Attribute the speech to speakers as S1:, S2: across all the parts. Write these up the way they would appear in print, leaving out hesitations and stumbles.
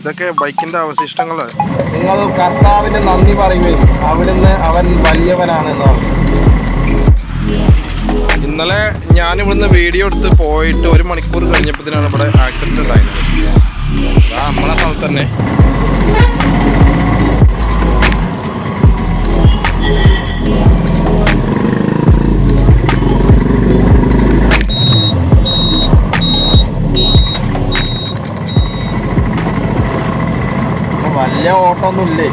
S1: ഇതൊക്കെ ബൈക്കിന്റെ അവശിഷ്ടങ്ങള്.
S2: നിങ്ങൾ കർത്താവിന് നന്ദി പറയുകയും അവിടുന്ന് അവൻ വലിയവനാണ് എന്ന് പറഞ്ഞു.
S1: ഇന്നലെ ഞാൻ ഇവിടുന്ന് വീഡിയോ എടുത്ത് പോയിട്ട് 1 മണിക്കൂർ കഴിഞ്ഞപ്പോഴത്തേനാണ് ഇവിടെ ആക്സിഡന്റ് ഉണ്ടായത്. നമ്മളെ സ്ഥലത്ത് തന്നെ.
S2: വലിയ ഓട്ടമൊന്നുമില്ലേ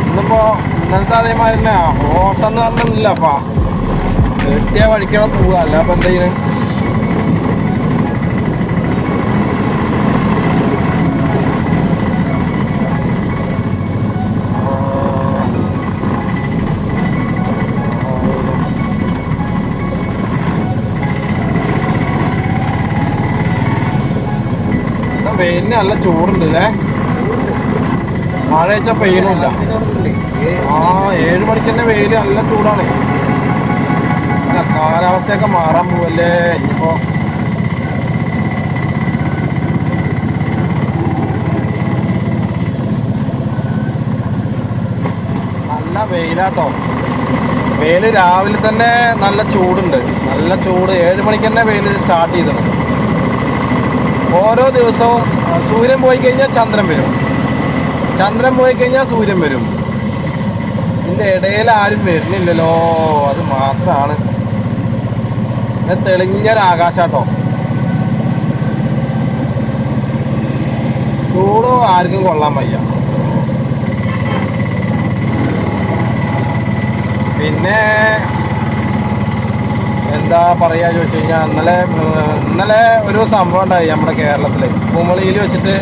S2: ഇന്നിപ്പോ? ഇന്നലത്തെ അതേമാതിരി തന്നെ ഓട്ടം എന്ന് പറഞ്ഞില്ല. അപ്പാ കെട്ടിയാ പഠിക്കണം പോവുക, അല്ല അപ്പൊ എന്ത് ചെയ്യുന്നത്? വെയിലിന് നല്ല ചൂടുണ്ട്. മഴ വെച്ചാൽ പെയ്യണില്ല. 7 മണിക്ക് തന്നെ വെയില് നല്ല ചൂടാണ്. കാലാവസ്ഥയൊക്കെ മാറാൻ പോവല്ലേ ഇനിയിപ്പോ. നല്ല വെയിലാട്ടോ. വെയില് രാവിലെ തന്നെ നല്ല ചൂടുണ്ട്. നല്ല ചൂട്. 7 മണിക്ക് തന്നെ വെയില് സ്റ്റാർട്ട് ചെയ്തിട്ടുണ്ട്. ഓരോ ദിവസവും സൂര്യൻ പോയി കഴിഞ്ഞാൽ ചന്ദ്രൻ വരും, ചന്ദ്രൻ പോയി കഴിഞ്ഞാൽ സൂര്യൻ വരും. ഇതിൻ്റെ ഇടയിൽ ആരും വരുന്നില്ലല്ലോ, അത് മാത്രമാണ്. തെളിഞ്ഞൊരാകാശാട്ടോ. ചൂട് ആർക്കും കൊള്ളാൻ വയ്യ. പിന്നെ എന്താ പറയുക ചോദിച്ചു കഴിഞ്ഞാൽ, ഇന്നലെ ഒരു സംഭവം ഉണ്ടായി നമ്മുടെ കേരളത്തിൽ. കുമളിയിൽ വെച്ചിട്ട്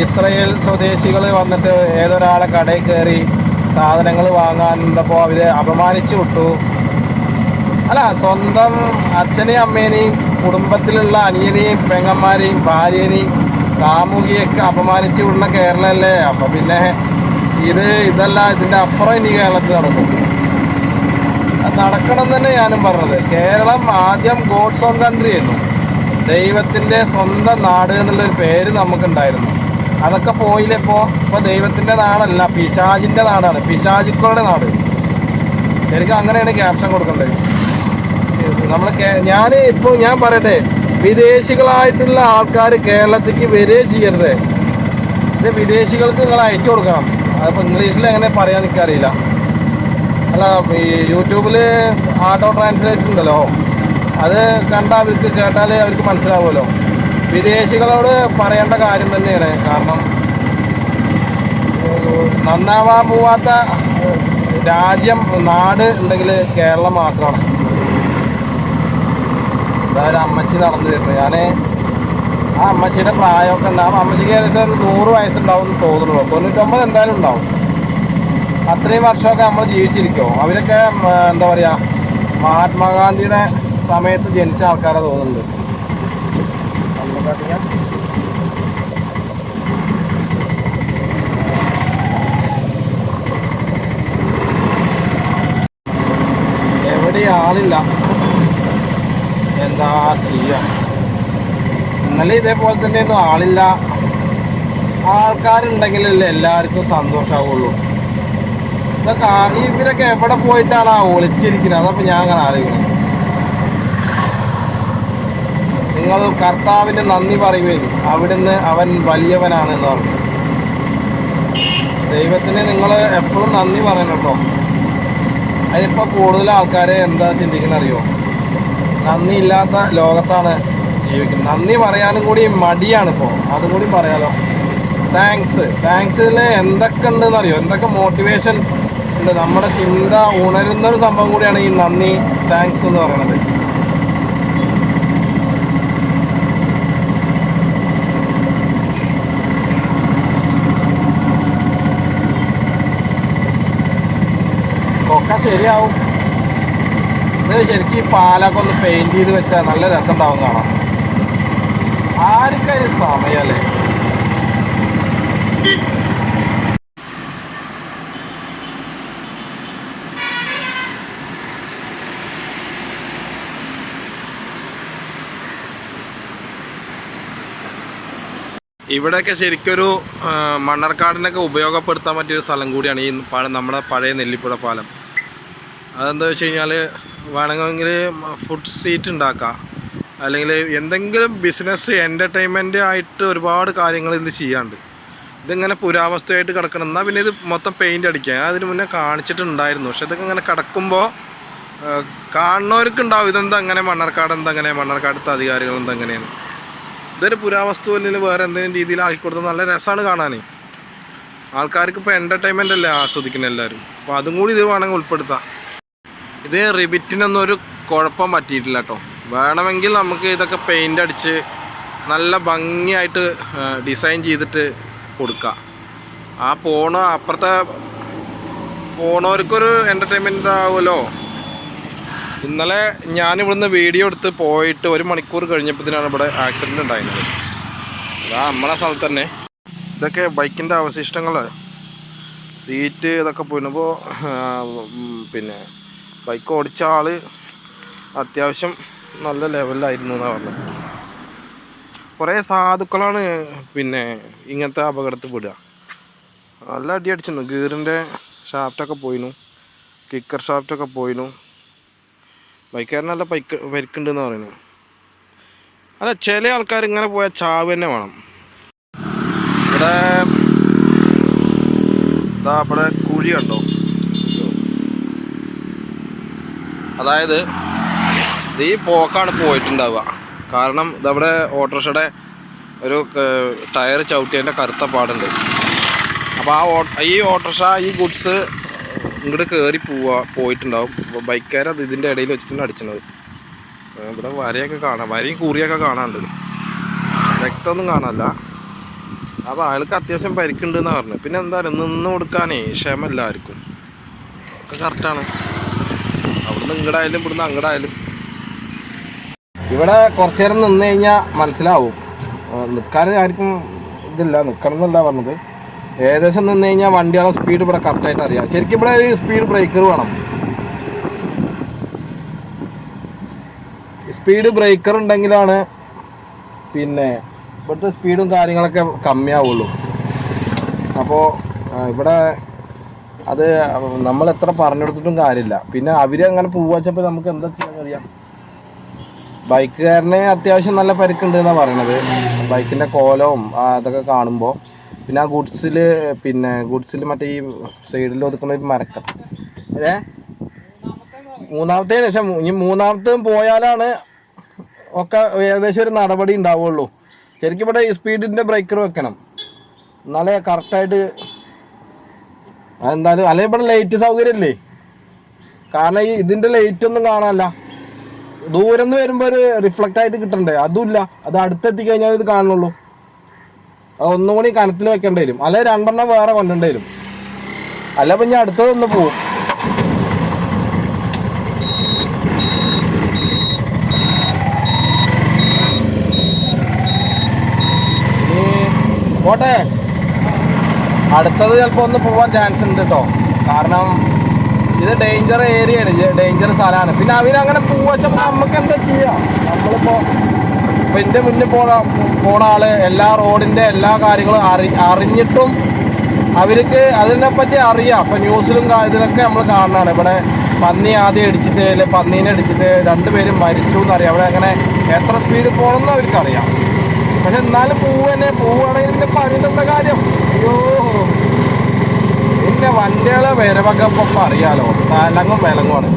S2: ഇസ്രയേൽ സ്വദേശികൾ വന്നിട്ട് ഏതൊരാളെ കടയിൽ കയറി സാധനങ്ങൾ വാങ്ങാനുണ്ടപ്പോൾ അവരെ അപമാനിച്ചു വിട്ടു. അല്ല, സ്വന്തം അച്ഛനെയും അമ്മേനെയും കുടുംബത്തിലുള്ള അനിയനെയും പെങ്ങന്മാരെയും ഭാര്യനെയും കാമുകിയൊക്കെ അപമാനിച്ചു വിടുന്ന കേരളമല്ലേ. അപ്പം പിന്നെ ഇതല്ല, ഇതിൻ്റെ അപ്പുറം ഇനി കേരളത്തിൽ നടക്കും. നടക്കണം തന്നെ ഞാനും പറഞ്ഞത്. കേരളം ആദ്യം ഗോഡ്സ് ഓൺ കൺട്രി ആയിരുന്നു, ദൈവത്തിൻ്റെ സ്വന്തം നാട് എന്നുള്ളൊരു പേര് നമുക്കുണ്ടായിരുന്നു. അതൊക്കെ പോയില്ലേ. ഇപ്പോൾ ദൈവത്തിൻ്റെ നാടല്ല, പിശാചിൻ്റെ നാടാണ്, പിശാചുക്കളുടെ നാട്. ശരിക്കും അങ്ങനെയാണ് ക്യാപ്ഷൻ കൊടുക്കേണ്ടത്. ഞാൻ പറയട്ടെ, വിദേശികളായിട്ടുള്ള ആൾക്കാർ കേരളത്തിലേക്ക് വരികയേ ചെയ്യരുത്. ഇത് വിദേശികൾക്ക് നിങ്ങൾ അയച്ചു കൊടുക്കണം. അതിപ്പോൾ ഇംഗ്ലീഷിൽ എങ്ങനെ പറയാൻ എനിക്കറിയില്ല. അല്ല, ഈ യൂട്യൂബിൽ ആട്ടോ ട്രാൻസ്ലേറ്റ് ഉണ്ടല്ലോ, അത് കണ്ടാൽ അവർക്ക് കേട്ടാൽ അവർക്ക് മനസ്സിലാവുമല്ലോ. വിദേശികളോട് പറയേണ്ട കാര്യം തന്നെയാണ്. കാരണം നന്നാവാൻ പോവാത്ത രാജ്യം, നാട് ഉണ്ടെങ്കിൽ കേരളം മാത്രമാണ്. അതായത് അമ്മച്ചി നടന്നു വരുന്നത്. ആ അമ്മച്ചിയുടെ പ്രായമൊക്കെ ഉണ്ടാവും. അമ്മച്ചിക്ക് ഏകദേശം 100 വയസ്സുണ്ടാവും എന്ന് തോന്നുന്നു. 99 എന്തായാലും ഉണ്ടാവും. അത്രയും വർഷമൊക്കെ നമ്മൾ ജീവിച്ചിരിക്കുമോ? അവരൊക്കെ എന്താ പറയുക, മഹാത്മാഗാന്ധിയുടെ സമയത്ത് ജനിച്ച ആൾക്കാരെ തോന്നുന്നുണ്ട്. എവിടെയും ആളില്ല, എന്താ ചെയ്യുക? ഇന്നലെ ഇതേപോലെ തന്നെയൊന്നും ആളില്ല. ആൾക്കാരുണ്ടെങ്കിലല്ലേ എല്ലാവർക്കും സന്തോഷമാവുള്ളൂ. ഇവരൊക്കെ എവിടെ പോയിട്ടാണ് ഒളിച്ചിരിക്കുന്നത്? അതപ്പോൾ ഞാൻ അങ്ങനെ ആലോചിക്കുന്നത്. നിങ്ങൾ കർത്താവിന് നന്ദി പറയുകയും അവിടുന്ന് അവൻ വലിയവനാണ് എന്ന് പറഞ്ഞു. ദൈവത്തിന് നിങ്ങൾ എപ്പോഴും നന്ദി പറയണം കേട്ടോ. അതിനിപ്പോൾ കൂടുതൽ ആൾക്കാരെ എന്താ ചിന്തിക്കുന്നത് അറിയോ? നന്ദി ഇല്ലാത്ത ലോകത്താണ് ജീവിക്കുന്നത്. നന്ദി പറയാനും കൂടി മടിയാണിപ്പോൾ. അതും കൂടി പറയാലോ. താങ്ക്സിൽ എന്തൊക്കെ ഉണ്ടെന്ന് അറിയോ? എന്തൊക്കെ മോട്ടിവേഷൻ ഉണ്ട്. നമ്മുടെ ചിന്ത ഉണരുന്നൊരു സംഭവം കൂടിയാണ് ഈ നന്ദി, താങ്ക്സ് എന്ന് പറയുന്നത്. ഒക്കെ ശരിയാവും. ഇത് ശരിക്കും ഈ പാലൊക്കെ ഒന്ന് പെയിന്റ് ചെയ്ത് വെച്ചാൽ നല്ല രസം ഉണ്ടാവും കാണാം. ആർക്കതിന് സമയമല്ലേ?
S1: ഇവിടെയൊക്കെ ശരിക്കൊരു മണ്ണാർക്കാടിനൊക്കെ ഉപയോഗപ്പെടുത്താൻ പറ്റിയൊരു സ്ഥലം കൂടിയാണ് ഈ നമ്മുടെ പഴയ നെല്ലിപ്പുഴ പാലം. അതെന്താ വെച്ച് കഴിഞ്ഞാൽ വേണമെങ്കിൽ ഫുഡ് സ്ട്രീറ്റ് ഉണ്ടാക്കാം, അല്ലെങ്കിൽ എന്തെങ്കിലും ബിസിനസ് എൻ്റർടൈൻമെൻറ്റ് ആയിട്ട് ഒരുപാട് കാര്യങ്ങൾ ഇതിൽ ചെയ്യാണ്ട്. ഇതിങ്ങനെ പുരാവസ്ഥയായിട്ട് കിടക്കണം. എന്നാൽ പിന്നെ ഇത് മൊത്തം പെയിൻ്റ് അടിക്കുക. അതിന് മുന്നേ കാണിച്ചിട്ടുണ്ടായിരുന്നു. പക്ഷെ ഇതൊക്കെ ഇങ്ങനെ കിടക്കുമ്പോൾ കാണുന്നവർക്ക് ഉണ്ടാവും ഇതെന്താ അങ്ങനെ, മണ്ണാർക്കാട് എന്തെങ്ങനെ, മണ്ണാർക്കാടത്തെ അധികാരികൾ എന്തെങ്ങനെയാണ്. ഇതൊരു പുരാവസ്തു അല്ലെങ്കിൽ വേറെ എന്തെങ്കിലും രീതിയിലാക്കി കൊടുത്താൽ നല്ല രസമാണ് കാണാൻ. ആൾക്കാർക്ക് ഇപ്പോൾ എൻ്റർടൈൻമെൻ്റ് അല്ലേ ആസ്വദിക്കുന്നത് എല്ലാവരും. അപ്പോൾ അതും കൂടി ഇത് വേണമെങ്കിൽ ഉൾപ്പെടുത്താം. ഇത് റിബിറ്റിനൊന്നും ഒരു കുഴപ്പം പറ്റിയിട്ടില്ല കേട്ടോ. വേണമെങ്കിൽ നമുക്ക് ഇതൊക്കെ പെയിൻ്റ് അടിച്ച് നല്ല ഭംഗിയായിട്ട് ഡിസൈൻ ചെയ്തിട്ട് കൊടുക്കാം. ആ അപ്പുറത്തെ പോണവർക്കൊരു എൻ്റർടൈൻമെൻ്റ് ആവുമല്ലോ. ഇന്നലെ ഞാനിവിടുന്ന് വീഡിയോ എടുത്ത് പോയിട്ട് 1 മണിക്കൂർ കഴിഞ്ഞപ്പോഴത്തേനാണ് ഇവിടെ ആക്സിഡൻറ്റ് ഉണ്ടായിരുന്നത്. അതാ നമ്മളെ സ്ഥലത്ത് തന്നെ. ഇതൊക്കെ ബൈക്കിൻ്റെ അവശിഷ്ടങ്ങൾ, സീറ്റ് ഇതൊക്കെ പോയിരുന്നപ്പോൾ പിന്നെ ബൈക്ക് ഓടിച്ച ആൾ അത്യാവശ്യം നല്ല ലെവലിലായിരുന്നു എന്നാണ് പറഞ്ഞത്. കുറേ സാധുക്കളാണ് പിന്നെ ഇങ്ങനത്തെ അപകടത്തിൽ പെടുക. നല്ല അടി അടിച്ചിരുന്നു. ഗിയറിൻ്റെ ഷാഫ്റ്റൊക്കെ പോയിരുന്നു, കിക്കർ ഷാഫ്റ്റൊക്കെ പോയിരുന്നു. ബൈക്കുകാരൻ നല്ല പരിക്കുണ്ടെന്ന് പറയുന്നു. അല്ല, ചില ആൾക്കാർ ഇങ്ങനെ പോയാൽ ചാവ് തന്നെ വേണം. ഇവിടെ കുഴി കണ്ടോ? അതായത് ഈ പോക്കാണ് പോയിട്ടുണ്ടാവുക. കാരണം ഇതവിടെ ഓട്ടോറിക്ഷയുടെ ഒരു ടയർ ചവിട്ടിയതിൻ്റെ കറുത്ത പാടുണ്ട്. അപ്പോൾ ഈ ഓട്ടോറിക്ഷ ഈ ഗുഡ്സ് ഇങ്ങോട്ട് കയറി പോയിട്ടുണ്ടാവും. അപ്പോൾ ബൈക്കുകാരത് ഇതിൻ്റെ ഇടയിൽ വെച്ചിട്ടാണ് അടിച്ചത്. ഇവിടെ വരയൊക്കെ കാണാം, വരയും കൂറിയൊക്കെ കാണാനുണ്ട്, രക്തമൊന്നും കാണാനല്ല. അപ്പോൾ അയാൾക്ക് അത്യാവശ്യം പരിക്കുണ്ടെന്നാണ് പറഞ്ഞത്. പിന്നെ എന്താ പറയുക, നിന്ന് കൊടുക്കാനേ ക്ഷമല്ല ആർക്കും. ഒക്കെ കറക്റ്റാണ്. അവിടുന്ന് ഇങ്ങടായാലും ഇവിടുന്ന് അങ്ങടായാലും. ഇവിടെ കുറച്ചു നേരം നിന്ന് കഴിഞ്ഞാൽ മനസ്സിലാവും. നിൽക്കാൻ ആർക്കും ഇതില്ല, നിൽക്കണം എന്നല്ല പറഞ്ഞത്. ഏകദേശം നിന്ന് കഴിഞ്ഞാൽ വണ്ടിയുടെ സ്പീഡ് ഇവിടെ കറക്റ്റായിട്ട് അറിയാം. ശരിക്കും ഇവിടെ ഒരു സ്പീഡ് ബ്രേക്കർ വേണം. സ്പീഡ് ബ്രേക്കർ ഉണ്ടെങ്കിലാണ് പിന്നെ ഇവിടുത്തെ സ്പീഡും കാര്യങ്ങളൊക്കെ കമ്മിയാവുള്ളൂ. അപ്പോൾ ഇവിടെ അത് നമ്മൾ എത്ര പറഞ്ഞു കൊടുത്തിട്ടും കാര്യമില്ല. പിന്നെ അവരങ്ങനെ പോവാച്ചപ്പോൾ നമുക്ക് എന്താ ചെയ്യാൻ കഴിയാം. ബൈക്കുകാരന് അത്യാവശ്യം നല്ല പരിക്കുണ്ട് എന്നാണ് പറയണത്. ബൈക്കിൻ്റെ കോലവും അതൊക്കെ കാണുമ്പോൾ. പിന്നെ ആ ഗുഡ്സിൽ മറ്റേ ഈ സൈഡിൽ ഒതുക്കുന്ന ഒരു മരക്കം. മൂന്നാമത്തെ ശേഷം ഇനി മൂന്നാമത്തേം പോയാലാണ് ഒക്കെ ഏകദേശം ഒരു നടപടി ഉണ്ടാവുള്ളൂ. ശരിക്കും ഇവിടെ ഈ സ്പീഡിൻ്റെ ബ്രേക്കർ വെക്കണം, എന്നാലേ കറക്റ്റായിട്ട്. അതെന്തായാലും അല്ലെങ്കിൽ ഇവിടെ ലൈറ്റ് സൗകര്യമില്ലേ. കാരണം ഈ ഇതിൻ്റെ ലൈറ്റൊന്നും കാണാനല്ല. ദൂരം നിന്ന് വരുമ്പോൾ ഒരു റിഫ്ലക്റ്റ് ആയിട്ട് കിട്ടണ്ടേ, അതുമില്ല. അത് അടുത്തെത്തി കഴിഞ്ഞാൽ ഇത് കാണുള്ളൂ. അത് ഒന്നും കൂടി കനത്തിൽ വെക്കേണ്ടി വരും, അല്ലെങ്കിൽ 2 വേറെ കൊണ്ടുവരേണ്ടി വരും. അല്ല ഇപ്പം ഞാൻ അടുത്തതൊന്ന് പോവും. പോട്ടെ, അടുത്തത് ചിലപ്പോൾ ഒന്ന് പോകാൻ ചാൻസ് ഉണ്ട് കേട്ടോ. കാരണം ഇത് ഡേഞ്ചർ ഏരിയയാണ്, ഡേഞ്ചർ സ്ഥലമാണ്. പിന്നെ അവരങ്ങനെ പോവച്ചപ്പോൾ നമുക്ക് എന്താ ചെയ്യാം. നമ്മളിപ്പോൾ എൻ്റെ മുന്നിൽ പോണ ആള് എല്ലാ റോഡിൻ്റെ എല്ലാ കാര്യങ്ങളും അറിഞ്ഞിട്ടും അവർക്ക് അതിനെപ്പറ്റി അറിയാം. അപ്പം ന്യൂസിലും ഇതിലൊക്കെ നമ്മൾ കാണുന്നതാണ്. ഇവിടെ പന്നി ആദ്യം അടിച്ചിട്ട് അല്ലെങ്കിൽ പന്നീനെ അടിച്ചിട്ട് 2 പേരും മരിച്ചു എന്നറിയാം. അവിടെ അങ്ങനെ എത്ര സ്പീഡിൽ പോകണമെന്ന് അവർക്കറിയാം. പക്ഷെ എന്നാലും പോവുകയാണെങ്കിൽ ഇതിൻ്റെ പണിയിലെന്താ കാര്യം. അയ്യോ, പിന്നെ വണ്ടികളെ വരവൊക്കെ ഇപ്പം അറിയാലോ, തലങ്ങും വിലങ്ങുമാണ്.